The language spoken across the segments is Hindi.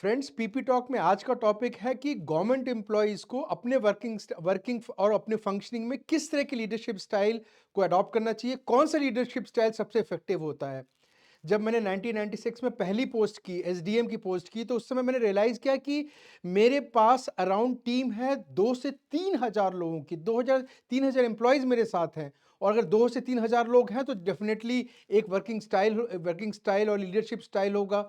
फ्रेंड्स, पीपी टॉक में आज का टॉपिक है कि गवर्नमेंट एम्प्लॉइज को अपने वर्किंग और अपने फंक्शनिंग में किस तरह की लीडरशिप स्टाइल को अडॉप्ट करना चाहिए। कौन सा लीडरशिप स्टाइल सबसे इफेक्टिव होता है। जब मैंने 1996 में पहली पोस्ट की, एसडीएम की पोस्ट की, तो उस समय मैंने रियलाइज किया कि मेरे पास अराउंड टीम है 2 से 3 हजार लोगों की। 2000 3 हजार एम्प्लॉयज मेरे साथ हैं। और अगर 2 से 3 हजार लोग हैं तो डेफिनेटली एक वर्किंग स्टाइल और लीडरशिप स्टाइल होगा।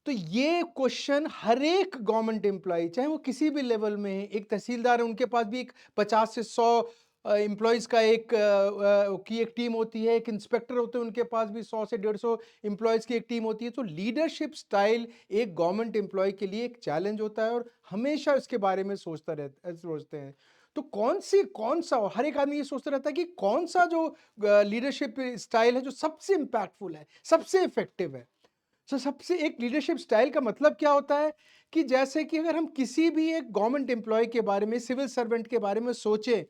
तो ये क्वेश्चन हर एक गवर्नमेंट एम्प्लॉय, चाहे वो किसी भी लेवल में है, एक तहसीलदार है उनके पास भी एक 50 से 100 एम्प्लॉयज का एक टीम होती है। एक इंस्पेक्टर होते हैं उनके पास भी 100 से 150 एम्प्लॉयज की एक टीम होती है। तो लीडरशिप स्टाइल एक गवर्नमेंट एम्प्लॉय के लिए एक चैलेंज होता है और हमेशा इसके बारे में सोचते हैं। तो कौन सा हर एक आदमी ये सोचता रहता है कि कौन सा जो लीडरशिप स्टाइल है जो सबसे इंपैक्टफुल है, सबसे इफेक्टिव है। सबसे एक लीडरशिप स्टाइल का मतलब क्या होता है कि जैसे कि अगर हम किसी भी एक गवर्नमेंट एम्प्लॉय के बारे में, सिविल सर्वेंट के बारे में सोचें,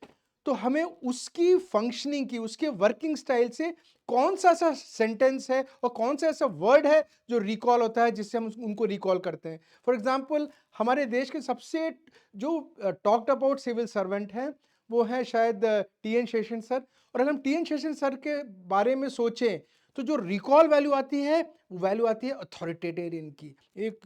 तो हमें उसकी फंक्शनिंग की, उसके वर्किंग स्टाइल से कौन सा ऐसा सेंटेंस है और कौन सा ऐसा वर्ड है जो रिकॉल होता है, जिससे हम उनको रिकॉल करते हैं। फॉर एग्जाम्पल, हमारे देश के सबसे जो टॉक्ड अबाउट सिविल सर्वेंट हैं वो है शायद टी एन शेषन सर। और अगर हम टी एन शेषन सर के बारे में सोचें तो जो रिकॉल वैल्यू आती है वो वैल्यू आती है अथॉरिटेरियन की, एक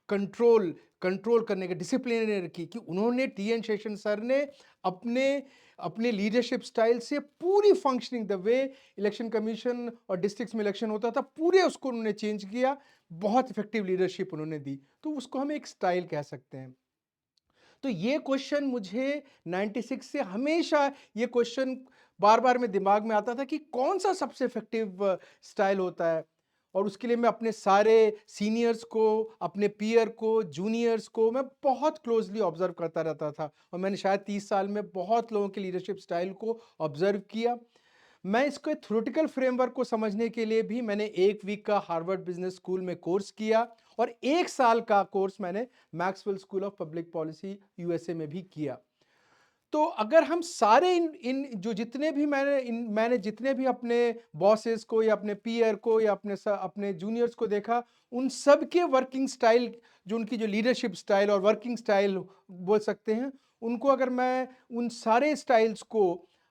कंट्रोल कंट्रोल करने के, डिसिप्लिनरी की, कि उन्होंने टी एन शेषन सर ने अपने अपने लीडरशिप स्टाइल से पूरी functioning, the way election commission और डिस्ट्रिक्ट्स में इलेक्शन होता था, पूरे उसको उन्होंने चेंज किया। बहुत इफेक्टिव लीडरशिप उन्होंने दी, तो उसको हम एक स्टाइल कह सकते हैं। तो ये क्वेश्चन मुझे 96 से हमेशा, ये क्वेश्चन बार बार मेरे दिमाग में आता था कि कौन सा सबसे इफेक्टिव स्टाइल होता है। और उसके लिए मैं अपने सारे सीनियर्स को, अपने पीयर को, जूनियर्स को मैं बहुत क्लोजली ऑब्जर्व करता रहता था। और मैंने शायद 30 साल में बहुत लोगों के लीडरशिप स्टाइल को ऑब्जर्व किया। मैं इसको थ्योरेटिकल फ्रेमवर्क को समझने के लिए भी मैंने 1 वीक का हार्वर्ड बिजनेस स्कूल में कोर्स किया और 1 साल का कोर्स मैंने Maxwell school of public policy USA में भी किया। तो अगर हम सारे इन इन जो जितने भी मैंने जितने भी अपने बॉसेस को या अपने पीयर को या अपने जूनियर्स को देखा, उन सब के वर्किंग स्टाइल, जो उनकी जो लीडरशिप स्टाइल और वर्किंग स्टाइल बोल सकते हैं, उनको अगर मैं उन सारे स्टाइल्स को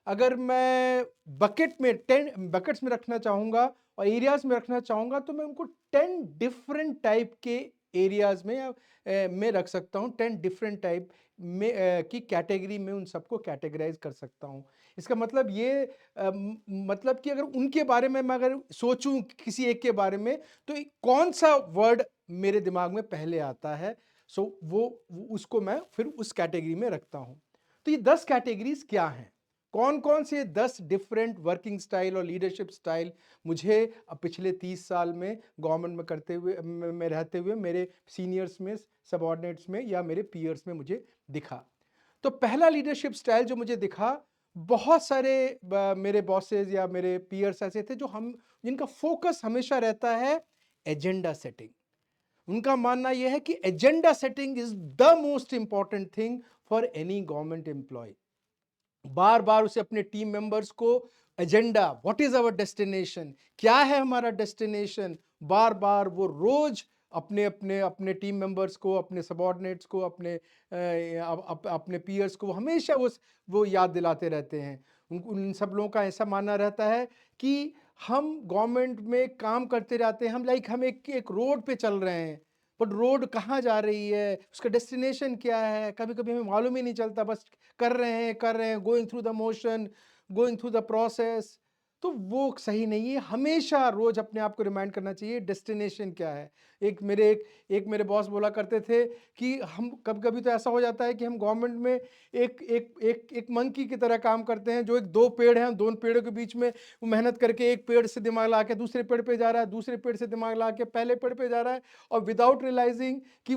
अगर मैं बकेट्स में रखना चाहूंगा और एरियाज में रखना चाहूंगा, तो मैं उनको 10 डिफरेंट टाइप के एरियाज में में रख सकता हूँ। 10 डिफरेंट टाइप की कैटेगरी में उन सबको कैटेगराइज कर सकता हूँ। इसका मतलब ये मतलब कि अगर उनके बारे में मैं अगर सोचूं किसी एक के बारे में, तो कौन सा वर्ड मेरे दिमाग में पहले आता है, वो उसको मैं फिर उस कैटेगरी में रखता हूं। तो ये 10 कैटेगरीज क्या हैं, कौन कौन से 10 डिफरेंट वर्किंग स्टाइल और लीडरशिप स्टाइल मुझे पिछले 30 साल में गवर्नमेंट में करते हुए में रहते हुए मेरे सीनियर्स में, सबॉर्डिनेट्स में या मेरे पीयर्स में मुझे दिखा। तो पहला लीडरशिप स्टाइल जो मुझे दिखा, बहुत सारे मेरे बॉसेस या मेरे पीयर्स ऐसे थे जो हम जिनका फोकस हमेशा रहता है एजेंडा सेटिंग। उनका मानना यह है कि agenda setting is the most important thing for any government employ. बार बार उसे अपने टीम मेंबर्स को agenda, what is our destination, क्या है हमारा डेस्टिनेशन, बार बार वो रोज अपने अपने अपने टीम मेंबर्स को, अपने सबॉर्डिनेट्स को, अपने पीयर्स को हमेशा वो याद दिलाते रहते हैं। उन सब लोगों का ऐसा मानना रहता है कि हम गवर्नमेंट में काम करते रहते हैं, हम एक एक रोड पे चल रहे हैं, बट रोड कहाँ जा रही है, उसका डेस्टिनेशन क्या है, कभी कभी हमें मालूम ही नहीं चलता, बस कर रहे हैं, going through the motion, going through the process. तो वो सही नहीं है। हमेशा रोज अपने आप को रिमाइंड करना चाहिए डेस्टिनेशन क्या है। एक मेरे बॉस बोला करते थे कि हम कभी कभी तो ऐसा हो जाता है कि हम गवर्नमेंट में एक मंकी की तरह काम करते हैं, जो एक दो पेड़ हैं, दोनों पेड़ों के बीच में वो मेहनत करके एक पेड़ से दिमाग ला के दूसरे पेड़ पे जा रहा है, दूसरे पेड़ से दिमाग ला के पहले पेड़ पे जा रहा है, और विदाउट रियलाइजिंग कि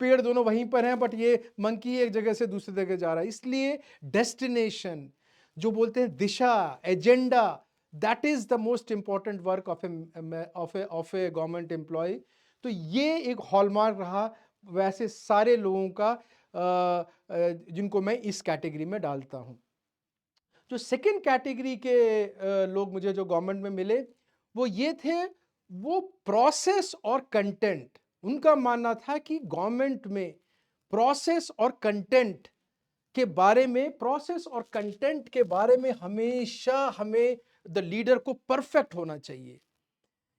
पेड़ दोनों वहीं पर हैं, बट ये मंकी एक जगह से दूसरी जगह जा रहा है। इसलिए डेस्टिनेशन, जो बोलते हैं दिशा, agenda, that is the most important work of a government employ. तो ये एक हॉलमार्क रहा वैसे सारे लोगों का, जिनको मैं इस कैटेगरी में डालता हूं। जो सेकंड कैटेगरी के लोग मुझे जो गवर्नमेंट में मिले, वो ये थे, वो प्रोसेस और कंटेंट, उनका मानना था कि गवर्नमेंट में प्रोसेस और कंटेंट के बारे में हमेशा हमें द लीडर को परफेक्ट होना चाहिए।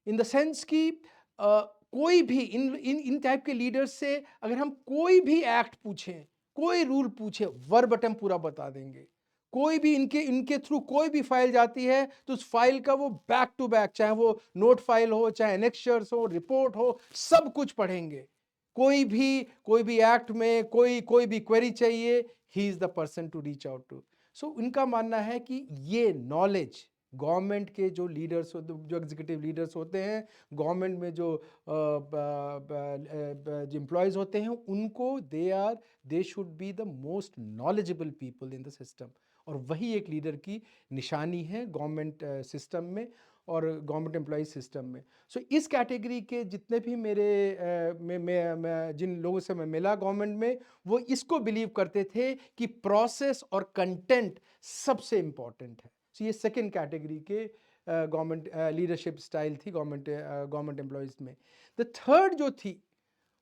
इन द सेंस कि कोई भी इन इन इन टाइप के लीडर से अगर हम कोई भी एक्ट पूछें, कोई रूल पूछे, वर्बटम पूरा बता देंगे। कोई भी इनके इनके थ्रू कोई भी फाइल जाती है तो उस फाइल का वो बैक टू बैक, चाहे वो नोट फाइल हो, चाहे एनेक्चर्स हो, रिपोर्ट हो, सब कुछ पढ़ेंगे। कोई भी एक्ट में कोई भी क्वेरी चाहिए, he is the person to reach out to. So उनका मानना है कि ये नॉलेज गवर्नमेंट के जो लीडर्स होते, जो एग्जीक्यूटिव लीडर्स होते हैं, गवर्नमेंट में जो जो एम्प्लॉयज़ होते हैं, उनको they should be the most knowledgeable people in the system. और वही एक लीडर की निशानी है गवर्नमेंट सिस्टम में और गवर्नमेंट एम्प्लॉय सिस्टम में। सो इस कैटेगरी के जितने भी मेरे मैं जिन लोगों से मैं मिला गवर्नमेंट में, वो इसको बिलीव करते थे कि प्रोसेस और कंटेंट सबसे इंपॉर्टेंट है। सो ये सेकेंड कैटेगरी के गवर्नमेंट लीडरशिप स्टाइल थी गवर्नमेंट एम्प्लॉयज़ में। द थर्ड जो थी,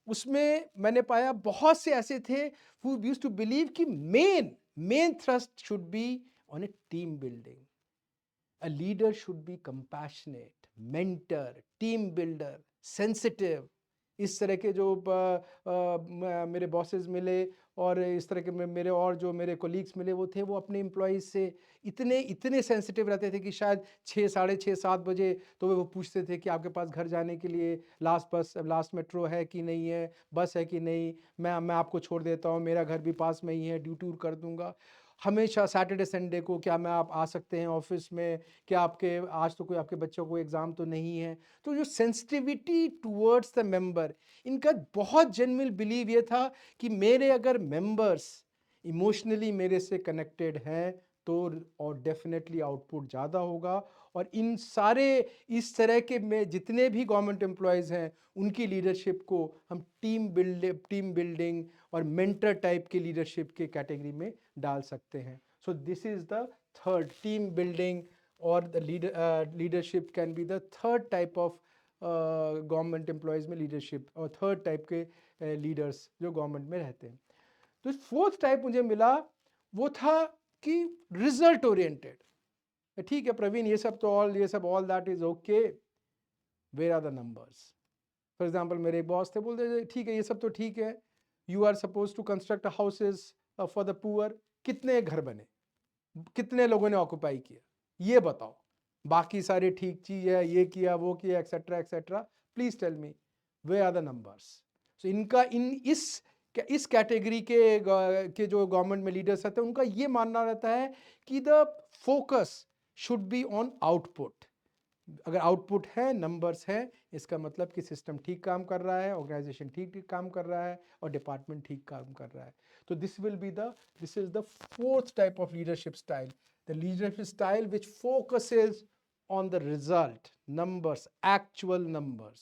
उसमें मैंने पाया बहुत से ऐसे थे हु यूज्ड टू बिलीव कि main thrust should be on A team building. A leader should be compassionate, mentor, team builder, sensitive। इस तरह के जो मेरे बॉसेस मिले और इस तरह के मेरे और जो मेरे कोलीग्स मिले, वो थे, वो अपने एम्प्लॉयज़ से इतने इतने सेंसिटिव रहते थे कि शायद 6, साढ़े 6, 7 बजे तो वो पूछते थे कि आपके पास घर जाने के लिए लास्ट मेट्रो है कि नहीं है, बस है कि नहीं, मैं आपको छोड़ देता हूँ, मेरा घर भी पास में ही है, ड्यू टूर कर दूंगा। हमेशा सैटरडे संडे को क्या मैं आप आ सकते हैं ऑफिस में, क्या आपके आज तो कोई आपके बच्चों को एग्ज़ाम तो नहीं है। तो जो सेंसिटिविटी टुवर्ड्स द मेंबर, इनका बहुत जेन्युइन बिलीव ये था कि मेरे अगर मेंबर्स इमोशनली मेरे से कनेक्टेड हैं तो और डेफिनेटली आउटपुट ज़्यादा होगा। और इन सारे इस तरह के में जितने भी गवर्नमेंट एम्प्लॉयज़ हैं, उनकी लीडरशिप को हम टीम बिल्डिंग और मेंटर टाइप के लीडरशिप के कैटेगरी में डाल सकते हैं। So this is the third, team building और the leadership can be the third type of government employees में लीडरशिप, और थर्ड टाइप के लीडर्स जो गवर्नमेंट में रहते हैं। तो फोर्थ टाइप मुझे मिला, वो था कि रिजल्ट ओरिएंटेड। ठीक है प्रवीण, ये सब all that is okay, where are the numbers. For example मेरे एक बॉस थे, बोलते थे ठीक है ये सब तो ठीक है, you are suppose to construct houses for the poor, कितने घर बने, कितने लोगों ने ऑक्यूपाई किया, ये बताओ, बाकी सारे ठीक चीज है, ये किया वो किया etcetera etcetera, please tell me where are the numbers. So इनका इस कैटेगरी के जो गवर्नमेंट में लीडर्स रहते हैं, उनका ये मानना रहता है कि the focus should be on output. अगर आउटपुट है, नंबर्स है, इसका मतलब कि सिस्टम ठीक काम कर रहा है, ऑर्गेनाइजेशन ठीक ठीक काम कर रहा है और डिपार्टमेंट ठीक काम कर रहा है। तो this is the fourth type of leadership style, the leadership style which focuses on the result, numbers, actual numbers.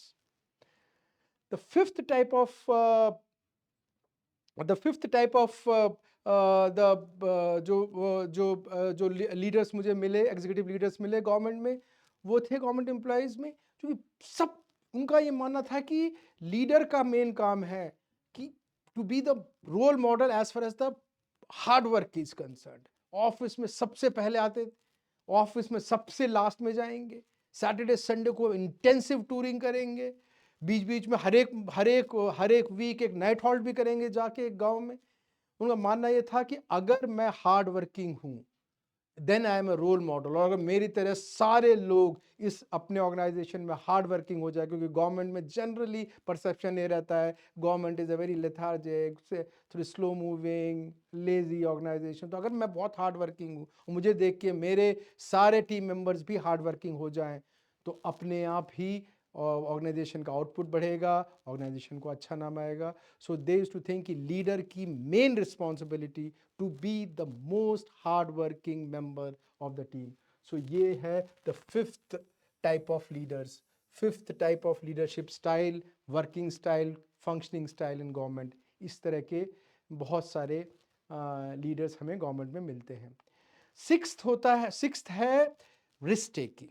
The fifth type of जो लीडर्स मुझे मिले, एग्जीक्यूटिव लीडर्स मिले गवर्नमेंट में, वो थे गवर्नमेंट एम्प्लॉयज में, क्योंकि सब उनका ये मानना था कि लीडर का मेन काम है कि to be the role model as far as the hard work is concerned. Office में सबसे पहले आते, ऑफिस में सबसे लास्ट में जाएंगे, सैटरडे संडे को इंटेंसिव टूरिंग करेंगे, बीच बीच में हर एक वीक एक नाइट हॉल्ट भी करेंगे जाके एक गांव में। उनका मानना यह था कि अगर मैं हार्ड वर्किंग हूं, then I am a role model, और अगर मेरी तरह सारे लोग इस अपने ऑर्गेनाइजेशन में हार्ड वर्किंग हो जाए, क्योंकि गवर्नमेंट में जनरली परसेप्शन ये रहता है government is a very lethargic, थोड़ी स्लो मूविंग, लेजी ऑर्गेनाइजेशन। तो अगर मैं बहुत हार्ड वर्किंग हूँ और मुझे देख के मेरे सारे टीम मेंबर्स भी हार्ड वर्किंग हो जाएं, तो अपने आप ही ऑर्गेनाइजेशन का आउटपुट बढ़ेगा, ऑर्गेनाइजेशन को अच्छा नाम आएगा। सो दे यूज्ड टू थिंक कि लीडर की main responsibility to be the most hard-working member of the team. So ये है the fifth type of leaders, fifth type of leadership style, working style, functioning style in government। इस तरह के बहुत सारे लीडर्स हमें गवर्नमेंट में मिलते हैं। सिक्स्थ है रिस्क टेकिंग।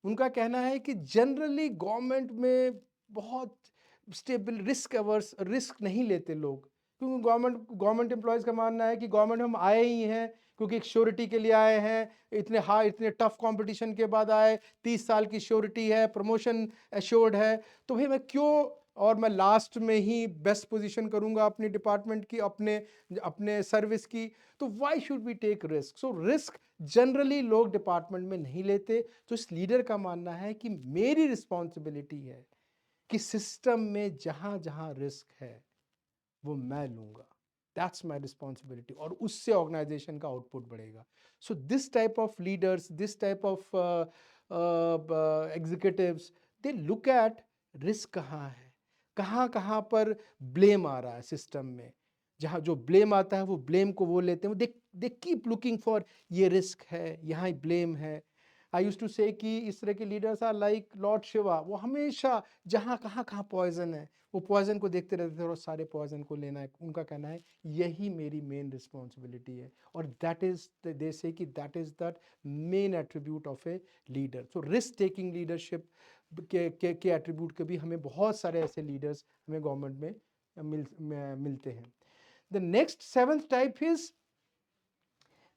उनका कहना है कि जनरली गवर्नमेंट में बहुत स्टेबल, रिस्क अवर्स, रिस्क नहीं लेते लोग, क्योंकि गवर्नमेंट एम्प्लॉयज़ का मानना है कि गवर्नमेंट हम आए ही हैं क्योंकि एक श्योरिटी के लिए आए हैं, इतने टफ कंपटीशन के बाद आए, 30 साल की श्योरिटी है, प्रमोशन एश्योर्ड है, तो भाई मैं क्यों, और मैं लास्ट में ही बेस्ट पोजीशन करूंगा अपनी डिपार्टमेंट की, अपने अपने सर्विस की, तो why should we take risk? So risk generally लोग डिपार्टमेंट में नहीं लेते। तो इस लीडर का मानना है कि मेरी रिस्पॉन्सिबिलिटी है कि सिस्टम में जहां जहां रिस्क है वो मैं लूंगा, दैट्स माय रिस्पॉन्सिबिलिटी, और उससे ऑर्गेनाइजेशन का आउटपुट बढ़ेगा। So this type of leaders, this type of executives, they look at risk कहाँ है, कहाँ कहाँ पर ब्लेम आ रहा है सिस्टम में, जहाँ जो ब्लेम आता है वो ब्लेम को वो लेते हैं, दे दे कीप लुकिंग फॉर, ये रिस्क है, यहाँ ब्लेम है। आई यूज टू से कि इस तरह के leaders are like Lord Shiva, वो हमेशा जहाँ कहाँ कहाँ पॉइजन है वो पॉइजन को देखते रहते थे और सारे पॉइजन को लेना है। उनका कहना है यही मेरी मेन रिस्पॉन्सिबिलिटी है, और दैट इज, दे से कि that is the main attribute of a leader. So risk taking leadership के एट्रीब्यूट के भी हमें बहुत सारे ऐसे लीडर्स हमें गवर्नमेंट में मिलते हैं। The next seventh type is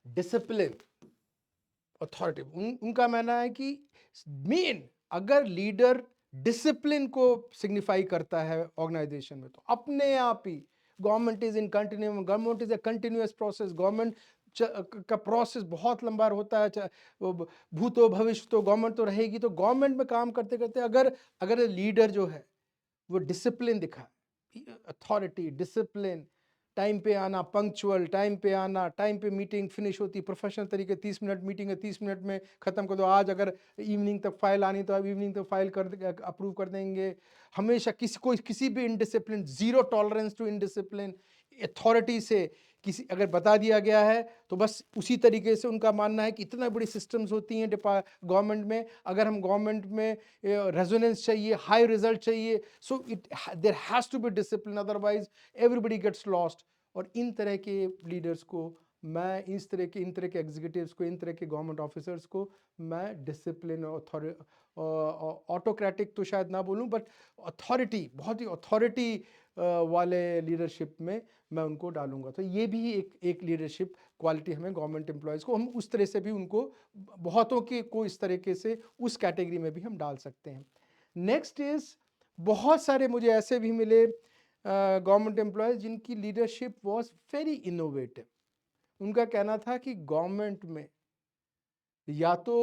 discipline authority. उनका मानना है कि मेन, अगर लीडर डिसिप्लिन को सिग्निफाई करता है ऑर्गेनाइजेशन में, तो अपने आप ही government is in continue, government is a continuous process, government का प्रोसेस बहुत लंबा होता है, भूतो भविष्य तो गवर्नमेंट तो रहेगी, तो गवर्नमेंट में काम करते करते अगर अगर लीडर जो है वो डिसिप्लिन दिखा, अथॉरिटी, डिसिप्लिन, टाइम पे आना, पंक्चुअल, टाइम पे आना, टाइम पे मीटिंग फिनिश होती, प्रोफेशनल तरीके, 30 मिनट मीटिंग है, 30 मिनट में खत्म कर दो, आज अगर इवनिंग तक फाइल आनी तो अब इवनिंग तक फाइल कर अप्रूव कर देंगे, हमेशा किसी भी indiscipline, zero tolerance to indiscipline, authority से किसी अगर बता दिया गया है तो बस उसी तरीके से, उनका मानना है कि इतना बड़ी सिस्टम्स होती हैं गवर्नमेंट में, अगर हम गवर्नमेंट में रेजोनेंस चाहिए, हाई रिजल्ट चाहिए, so it there has to be discipline, otherwise everybody gets lost. और इन तरह के लीडर्स को मैं, इन तरह के एग्जीक्यूटिव्स को, इन तरह के गवर्नमेंट ऑफिसर्स को मैं डिसिप्लिन, ऑटोक्रेटिक तो शायद ना बोलूं, बट अथॉरिटी, बहुत ही अथॉरिटी वाले लीडरशिप में मैं उनको डालूंगा। तो ये भी एक लीडरशिप क्वालिटी हमें गवर्नमेंट एम्प्लॉयज़ को, हम उस तरह से भी उनको, बहुतों के को इस तरीके से उस कैटेगरी में भी हम डाल सकते हैं। नेक्स्ट इज, बहुत सारे मुझे ऐसे भी मिले गवर्नमेंट एम्प्लॉयज़ जिनकी लीडरशिप वॉज वेरी इनोवेटिव। उनका कहना था कि गवर्नमेंट में या तो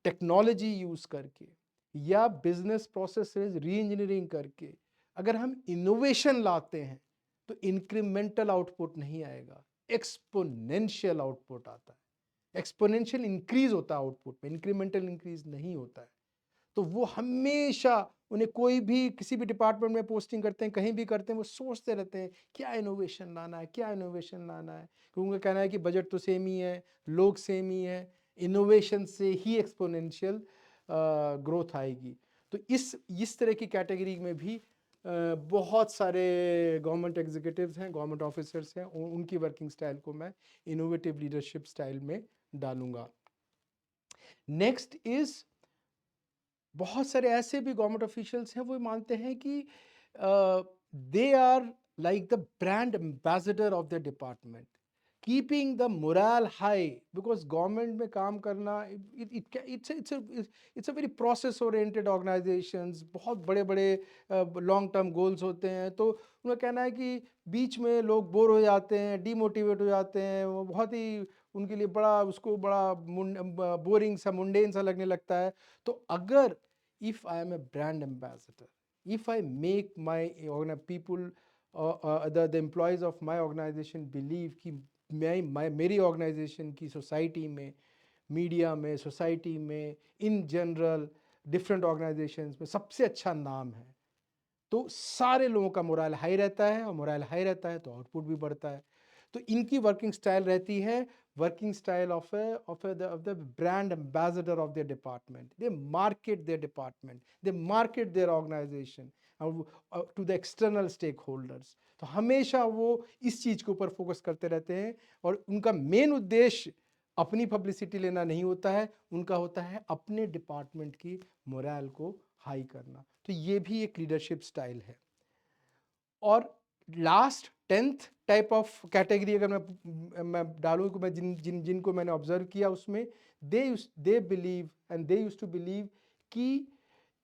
टेक्नोलॉजी यूज करके या बिजनेस प्रोसेसेस री इंजीनियरिंग करके अगर हम इनोवेशन लाते हैं तो इंक्रीमेंटल आउटपुट नहीं आएगा, एक्सपोनेंशियल आउटपुट आता है, एक्सपोनेंशियल इंक्रीज होता है आउटपुट में, इंक्रीमेंटल इंक्रीज नहीं होता है। तो वो हमेशा, उन्हें कोई भी किसी भी डिपार्टमेंट में पोस्टिंग करते हैं, कहीं भी करते हैं, वो सोचते रहते हैं क्या इनोवेशन लाना है, क्या इनोवेशन लाना है, क्योंकि उनका कहना है कि बजट तो सेम ही है, लोग सेम ही है, इनोवेशन से ही एक्सपोनेंशियल ग्रोथ आएगी। तो इस तरह की कैटेगरी में भी बहुत सारे गवर्नमेंट एग्जीक्यूटिव्स हैं, गवर्नमेंट ऑफिसर्स हैं, उनकी वर्किंग स्टाइल को मैं इनोवेटिव लीडरशिप स्टाइल में डालूंगा। नेक्स्ट इज, बहुत सारे ऐसे भी गवर्नमेंट ऑफिशियल्स हैं वो मानते हैं कि they are like the brand ambassador of the department, keeping the morale high, because government में काम करना, it's a very process oriented organisations, बहुत बड़े बड़े लॉन्ग टर्म गोल्स होते हैं, तो उनका कहना है कि बीच में लोग बोर हो जाते हैं, डीमोटिवेट हो जाते हैं, वो बहुत ही उनके लिए बड़ा, उसको बड़ा बोरिंग सा, मुंडेन सा लगने लगता है। तो अगर, if I am a brand ambassador, if I make my people, the employees of my organization believe कि मेरी ऑर्गेनाइजेशन की सोसाइटी में, मीडिया में, सोसाइटी में, इन जनरल डिफरेंट ऑर्गेनाइजेशंस में सबसे अच्छा नाम है, तो सारे लोगों का मोरल हाई रहता है, और मोरल हाई रहता है तो आउटपुट भी बढ़ता है। तो इनकी वर्किंग स्टाइल रहती है, working style of the brand ambassador of their department, they market their department, they market their organisation to the external stake holders. तो हमेशा वो इस चीज़ के ऊपर फोकस करते रहते हैं, और उनका मेन उद्देश्य अपनी पब्लिसिटी लेना नहीं होता है, उनका होता है अपने डिपार्टमेंट की मोरल को हाई करना। तो ये भी एक लीडरशिप स्टाइल है। और last 10th type of category अगर मैं डालूँ कि मैं जिनको मैंने ऑब्जर्व किया उसमें, they believe and they used to believe कि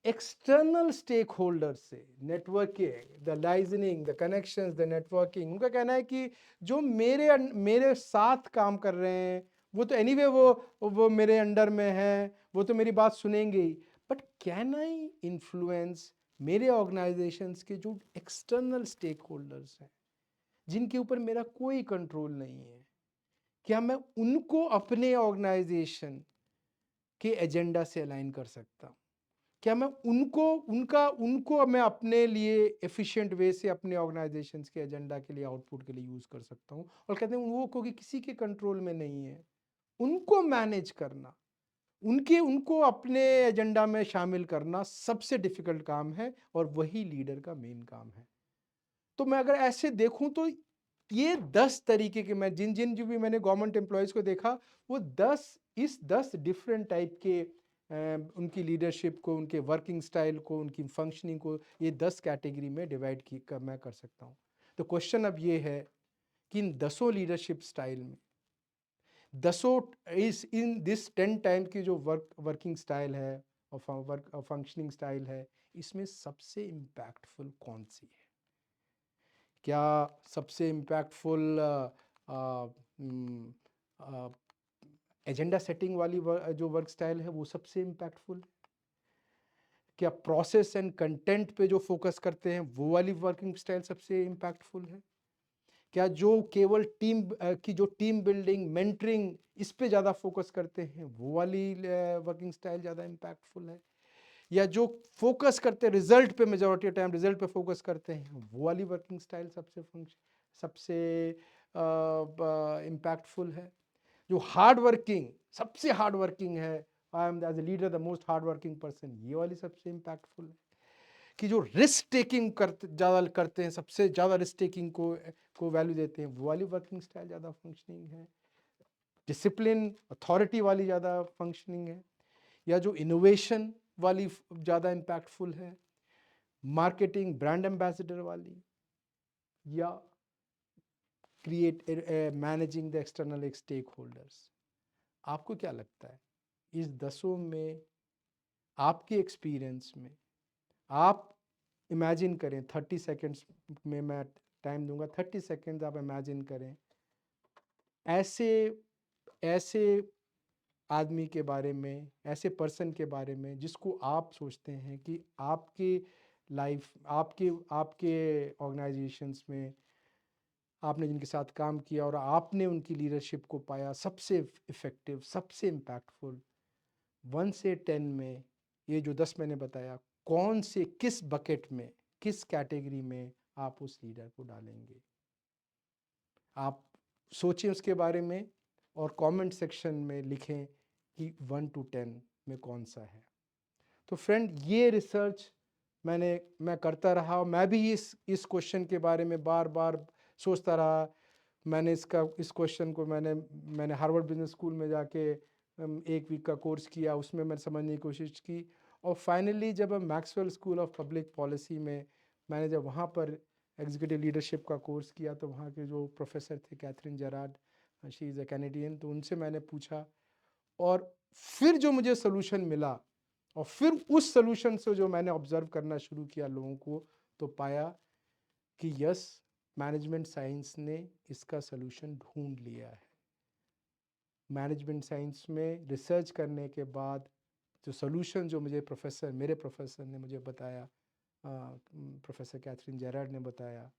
एक्सटर्नल स्टेक होल्डर से networking, the liaisoning, the connections, the networking, उनका कहना है कि जो मेरे साथ काम कर रहे हैं वो तो एनीवे वो मेरे अंडर में है, वो तो मेरी बात सुनेंगे ही, बट कैन आई इन्फ्लुएंस मेरे ऑर्गेनाइजेशंस के जो एक्सटर्नल स्टेक होल्डर्स हैं जिनके ऊपर मेरा कोई कंट्रोल नहीं है, क्या मैं उनको अपने ऑर्गेनाइजेशन के एजेंडा से अलाइन कर सकता हूँ? क्या मैं उनको मैं अपने लिए एफिशिएंट वे से अपने ऑर्गेनाइजेशंस के एजेंडा के लिए, आउटपुट के लिए यूज कर सकता हूँ? और कहते हैं वो क्योंकि किसी के कंट्रोल में नहीं है, उनको मैनेज करना, उनको अपने एजेंडा में शामिल करना सबसे डिफिकल्ट काम है और वही लीडर का मेन काम है। तो मैं अगर ऐसे देखूं तो ये 10 तरीके के, मैं जिन जिन जो भी मैंने गवर्नमेंट एम्प्लॉयज को देखा, वो 10 डिफरेंट टाइप के उनकी लीडरशिप को, उनके वर्किंग स्टाइल को, उनकी फंक्शनिंग को, ये 10 कैटेगरी में डिवाइड मैं कर सकता हूँ। तो क्वेश्चन अब ये है कि इन 10 लीडरशिप स्टाइल में, 10 इस इन दिस 10 टाइम की जो वर्किंग स्टाइल है और फंक्शनिंग स्टाइल है, इसमें सबसे इम्पैक्टफुल कौन सी है? क्या सबसे इम्पैक्टफुल एजेंडा सेटिंग वाली जो वर्क स्टाइल है वो सबसे इम्पैक्टफुल है? क्या प्रोसेस एंड कंटेंट पे जो फोकस करते हैं वो वाली वर्किंग स्टाइल सबसे इम्पैक्टफुल है? क्या जो केवल टीम बिल्डिंग, मेंटरिंग, इस पे ज़्यादा फोकस करते हैं वो वाली वर्किंग स्टाइल ज़्यादा इम्पैक्टफुल है? या जो फोकस करते हैं रिजल्ट पे, मेजॉरिटी टाइम रिजल्ट पे फोकस करते हैं, वो वाली वर्किंग स्टाइल सबसे इम्पैक्टफुल है? जो हार्ड वर्किंग, सबसे हार्ड वर्किंग है, I am as a leader the most hard working person, ये वाली सबसे इम्पैक्टफुल है? कि जो रिस्क टेकिंग ज़्यादा करते हैं, सबसे ज़्यादा रिस्क टेकिंग को वैल्यू देते हैं, वो वाली वर्किंग स्टाइल ज़्यादा फंक्शनिंग है? डिसिप्लिन, अथॉरिटी वाली ज़्यादा फंक्शनिंग है? या जो इनोवेशन वाली ज़्यादा इम्पैक्टफुल है? मार्केटिंग, ब्रांड एम्बेसडर वाली? या managing the external stake holders? आपको क्या लगता है इस 10 में, आपके एक्सपीरियंस में, आप इमेजिन करें, 30 सेकेंड्स में मैं टाइम दूंगा, 30 सेकेंड्स आप इमेजिन करें ऐसे ऐसे आदमी के बारे में, ऐसे पर्सन के बारे में जिसको आप सोचते हैं कि आपके लाइफ, आपके आपके ऑर्गेनाइजेशंस में आपने जिनके साथ काम किया और आपने उनकी लीडरशिप को पाया सबसे इफ़ेक्टिव, सबसे इम्पैक्टफुल, 1 से 10 में, ये जो 10 मैंने बताया, कौन से, किस बकेट में, किस कैटेगरी में आप उस लीडर को डालेंगे? आप सोचें उसके बारे में और कमेंट सेक्शन में लिखें कि 1 टू 10 में कौन सा है। तो फ्रेंड, ये रिसर्च मैं करता रहा और मैं भी इस क्वेश्चन के बारे में बार बार सोचता रहा। मैंने इस क्वेश्चन को मैंने हार्वर्ड बिजनेस स्कूल में जाके 1 वीक का कोर्स किया, उसमें मैंने समझने की कोशिश की और फाइनली जब Maxwell school of public policy में मैंने जब वहाँ पर एग्जीक्यूटिव लीडरशिप का कोर्स किया, तो वहाँ के जो प्रोफेसर थे, Catherine Gerard, she is a Canadian, तो उनसे मैंने पूछा और फिर जो मुझे सोल्यूशन मिला और फिर उस सोल्यूशन से जो मैंने ऑब्जर्व करना शुरू किया लोगों को, तो पाया कि यस, मैनेजमेंट साइंस ने इसका सोल्यूशन ढूंढ लिया है। मैनेजमेंट साइंस में रिसर्च करने के बाद जो सोल्यूशन जो मेरे प्रोफेसर ने मुझे बताया, प्रोफेसर कैथरीन जेरार्ड ने बताया,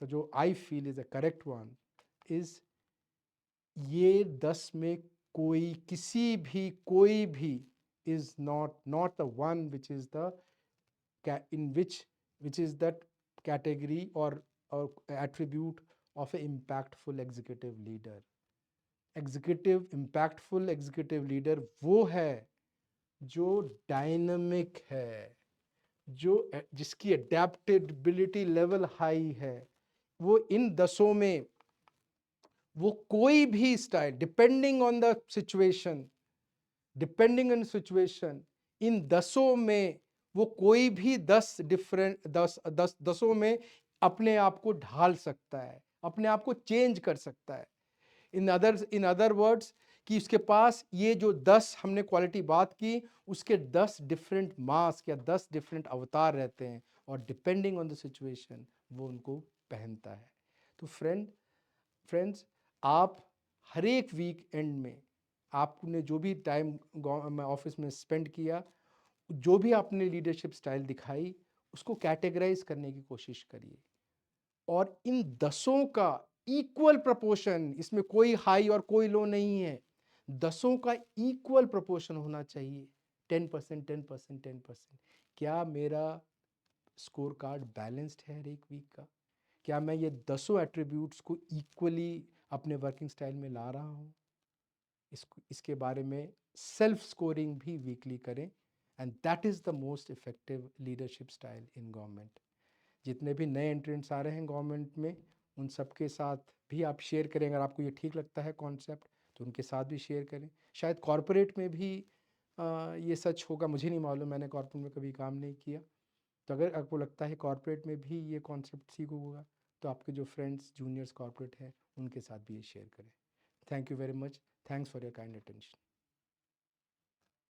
तो जो I feel is a correct one is, ये 10 में कोई भी is not the one which is the in which is that category or attribute of an impactful executive leader. Impactful executive leader वो है जो डायनामिक है, जिसकी अडेप्टेबिलिटी लेवल हाई है। वो इन 10 में, वो कोई भी style, depending on the situation, इन 10 में वो कोई भी 10 डिफरेंट 10 10 10 में अपने आप को ढाल सकता है, अपने आप को चेंज कर सकता है। इन अदर वर्ड्स कि उसके पास ये जो 10 हमने क्वालिटी बात की, उसके 10 डिफरेंट मास्क या 10 डिफरेंट अवतार रहते हैं और डिपेंडिंग ऑन द सिचुएशन वो उनको पहनता है। तो फ्रेंड्स, आप हर एक वीकेंड में आपने जो भी टाइम ऑफिस में स्पेंड किया, जो भी आपने लीडरशिप स्टाइल दिखाई, उसको कैटेगराइज करने की कोशिश करिए और इन 10 का इक्वल प्रोपोर्शन, इसमें कोई हाई और कोई लो नहीं है, 10 का इक्वल प्रोपोर्शन होना चाहिए। 10%, 10%, 10%। क्या मेरा स्कोर कार्ड बैलेंस्ड है हर एक वीक का? क्या मैं ये 10 एट्रीब्यूट्स को इक्वली अपने वर्किंग स्टाइल में ला रहा हूँ? इसके बारे में सेल्फ स्कोरिंग भी वीकली करें, and that is the most effective leadership style in government. जितने भी नए एंट्रेंट्स आ रहे हैं गवर्नमेंट में, उन सबके साथ भी आप शेयर करें। अगर आपको ये ठीक लगता है कॉन्सेप्ट, तो उनके साथ भी शेयर करें। शायद कॉरपोरेट में भी ये सच होगा, मुझे नहीं मालूम, मैंने कॉरपोरेट में कभी काम नहीं किया। तो अगर आपको लगता है कॉरपोरेट में भी ये कॉन्सेप्ट ठीक होगा, तो आपके जो फ्रेंड्स जूनियर्स कॉरपोरेट हैं, उनके साथ भी ये शेयर करें। Thank you very much. Thanks for your kind attention.